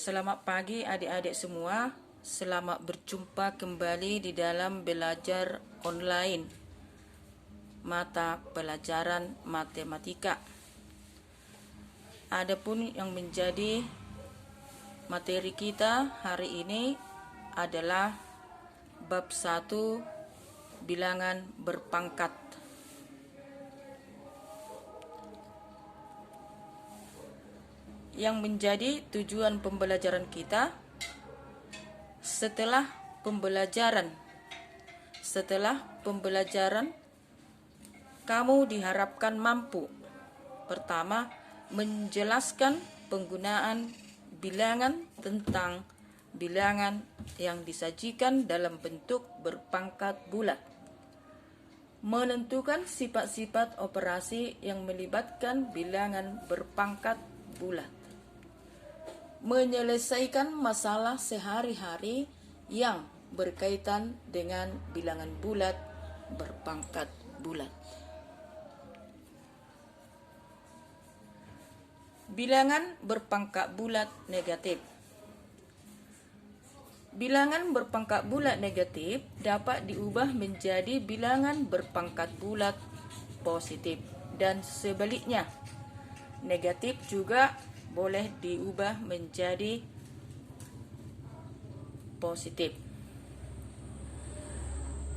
Selamat pagi adik-adik semua. Selamat berjumpa kembali di dalam belajar online mata pelajaran matematika. Adapun yang menjadi materi kita hari ini adalah bab 1 bilangan berpangkat. Yang menjadi tujuan pembelajaran kita setelah pembelajaran kamu diharapkan mampu pertama menjelaskan penggunaan bilangan tentang bilangan yang disajikan dalam bentuk berpangkat bulat, menentukan sifat-sifat operasi yang melibatkan bilangan berpangkat bulat, menyelesaikan masalah sehari-hari yang berkaitan dengan bilangan bulat berpangkat bulat. Bilangan berpangkat bulat negatif. Bilangan berpangkat bulat negatif dapat diubah menjadi bilangan berpangkat bulat positif dan sebaliknya. Negatif juga boleh diubah menjadi positif.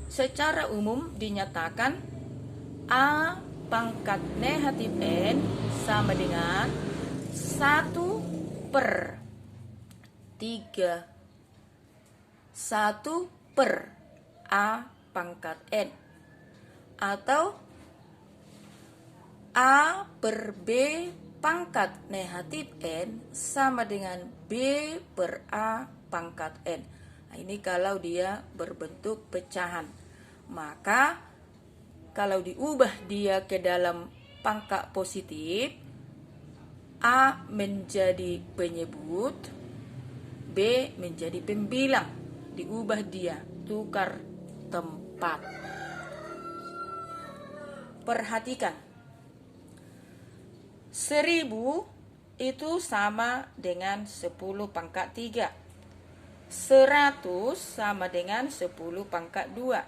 Secara umum dinyatakan A pangkat negatif N sama dengan 1/3 A pangkat N, atau A per B pangkat negatif N sama dengan B per A pangkat N. Nah, ini kalau dia berbentuk pecahan. Maka kalau diubah dia ke dalam pangkat positif, A menjadi penyebut, B menjadi pembilang. Diubah dia, tukar tempat. Perhatikan. 1000 itu sama dengan 10 pangkat 3. 100 sama dengan 10 pangkat 2.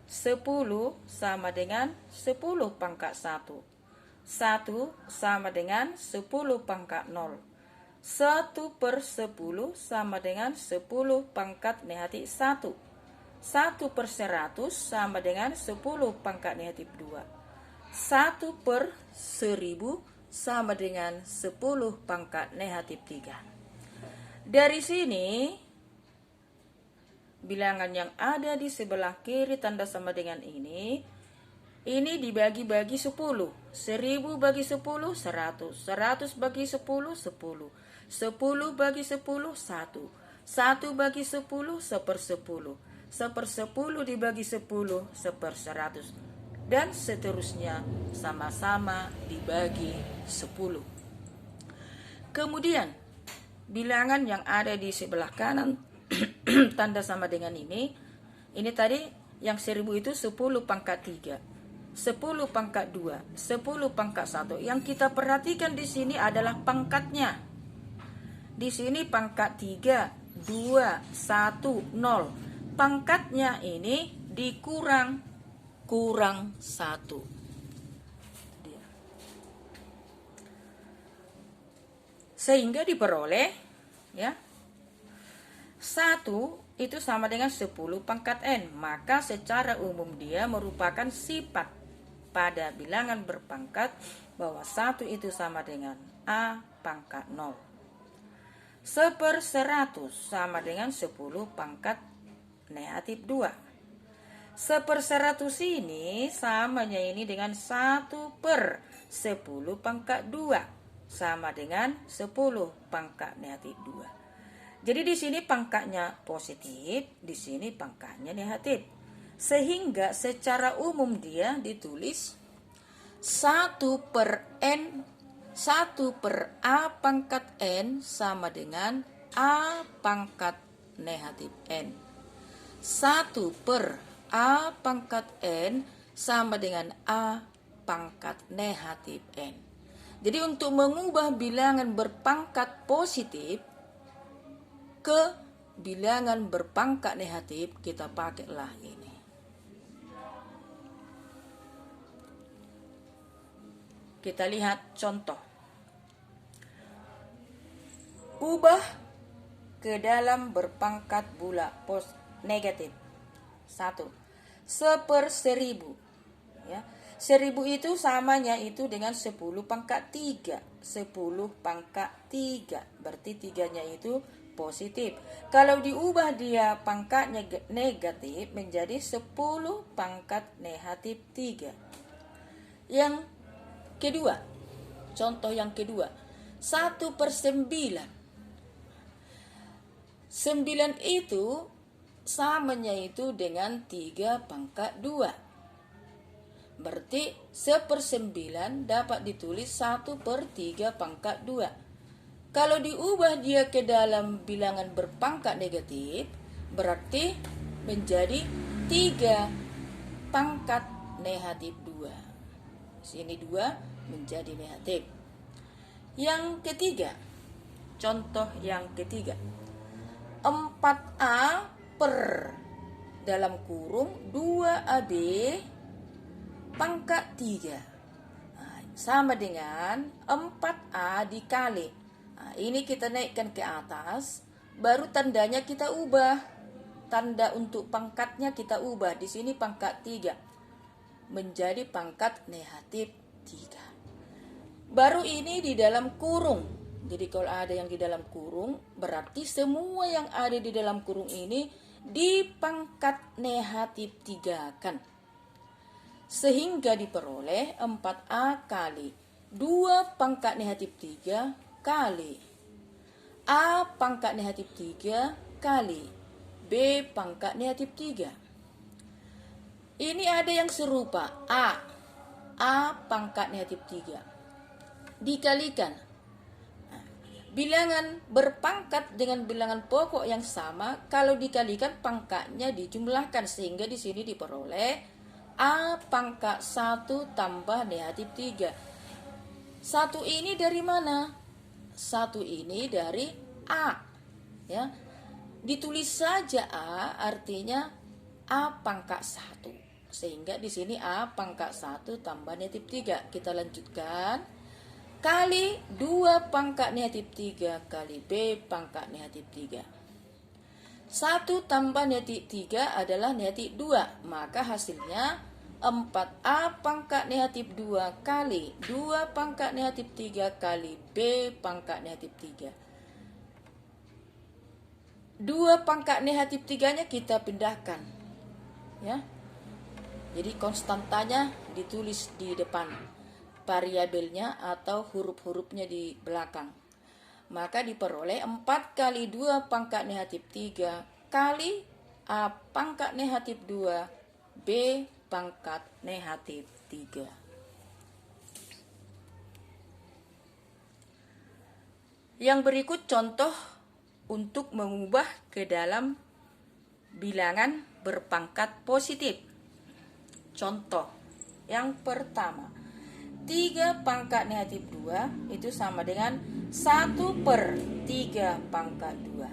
10 sama dengan 10 pangkat 1. 1 sama dengan 10 pangkat 0. 1/10 sama dengan 10 pangkat negatif 1. 1/100 sama dengan 10 pangkat negatif 2. 1/1000 sama dengan 10 pangkat negatif 3. Dari sini, bilangan yang ada di sebelah kiri tanda sama dengan ini dibagi-bagi 10. 1000 bagi 10, 100. 100 bagi 10, 10. 10 bagi 10, 1. 1 bagi 10, 1/10. 1/10 dibagi 10, 1/100. Dan seterusnya sama-sama dibagi 10. Kemudian bilangan yang ada di sebelah kanan tanda sama dengan ini tadi yang 1000 itu 10 pangkat 3, 10 pangkat 2, 10 pangkat 1. Yang kita perhatikan di sini adalah pangkatnya. Di sini pangkat 3, 2, 1, 0. Pangkatnya ini kurang 1. Sehingga diperoleh 1 itu sama dengan 10 pangkat N. Maka secara umum dia merupakan sifat pada bilangan berpangkat bahwa 1 itu sama dengan A pangkat 0. 1/100 sama dengan 10 pangkat negatif 2. 1/100 ini samanya ini dengan 1/10 pangkat 2 sama dengan 10 pangkat negatif 2. Jadi di sini pangkatnya positif, di sini pangkatnya negatif. Sehingga secara umum dia ditulis 1/A pangkat N sama dengan A pangkat negatif N. 1/A pangkat N sama dengan A pangkat negatif N. Jadi untuk mengubah bilangan berpangkat positif ke bilangan berpangkat negatif, kita pakailah ini. Kita lihat contoh. Ubah ke dalam berpangkat bulat negatif. 1. 1/1000. Ya. 1000 itu samanya itu dengan 10 pangkat 3. 10 pangkat 3. Berarti 3-nya itu positif. Kalau diubah dia pangkatnya negatif menjadi 10 pangkat negatif 3. Yang kedua, contoh yang kedua, 1/9. 9 itu samanya itu dengan 3 pangkat 2. Berarti 1/9 dapat ditulis 1/3 pangkat 2. Kalau diubah dia ke dalam bilangan berpangkat negatif, berarti menjadi 3 pangkat negatif 2. Sini 2 menjadi negatif. Yang ketiga, contoh yang ketiga, 4A per dalam kurung 2AB pangkat 3. Sama dengan 4A dikali. Ini kita naikkan ke atas, baru tandanya kita ubah. Tanda untuk pangkatnya kita ubah. Di sini pangkat 3 menjadi pangkat negatif 3. Baru ini di dalam kurung. Jadi kalau ada yang di dalam kurung, berarti semua yang ada di dalam kurung ini di pangkat negatif 3 kan. Sehingga diperoleh 4A kali 2 pangkat negatif 3 kali A pangkat negatif 3 kali B pangkat negatif 3. Ini ada yang serupa, A pangkat negatif 3 dikalikan bilangan berpangkat dengan bilangan pokok yang sama. Kalau dikalikan pangkatnya dijumlahkan, sehingga di sini diperoleh A pangkat 1 tambah negatif 3. 1 ini dari mana? 1 ini dari A. Ya. Ditulis saja A, artinya A pangkat 1. Sehingga di sini A pangkat 1 tambah negatif 3. Kita lanjutkan. Kali 2 pangkat negatif 3 kali B pangkat negatif 3. 1 tambah negatif 3 adalah negatif 2. Maka hasilnya 4A pangkat negatif 2 kali 2 pangkat negatif 3 kali B pangkat negatif 3. 2 pangkat negatif 3-nya kita pindahkan. Ya. Jadi konstantanya ditulis di depan, variabelnya atau huruf-hurufnya di belakang. Maka diperoleh 4 kali 2 pangkat negatif 3 kali A pangkat negatif 2 B pangkat negatif 3. Yang berikut contoh untuk mengubah ke dalam bilangan berpangkat positif. Contoh yang pertama, 3 pangkat negatif 2 itu sama dengan 1/3 pangkat 2.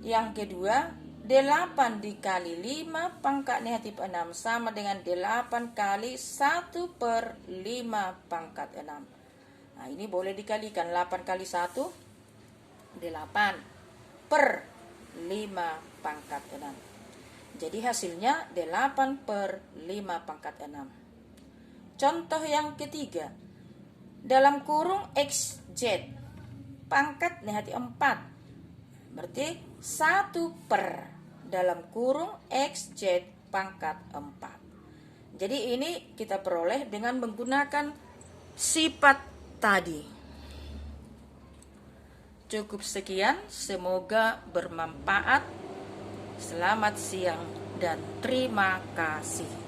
Yang kedua, 8 dikali 5 pangkat negatif 6 sama dengan 8 kali 1/5 pangkat 6. Nah, ini boleh dikalikan. 8 kali 1, 8 per 5 pangkat 6. Jadi hasilnya 8/5 pangkat 6. Contoh yang ketiga, dalam kurung XZ pangkat negatif 4. Berarti 1 per dalam kurung XZ pangkat 4. Jadi ini kita peroleh dengan menggunakan sifat tadi. Cukup sekian, semoga bermanfaat. Selamat siang dan terima kasih.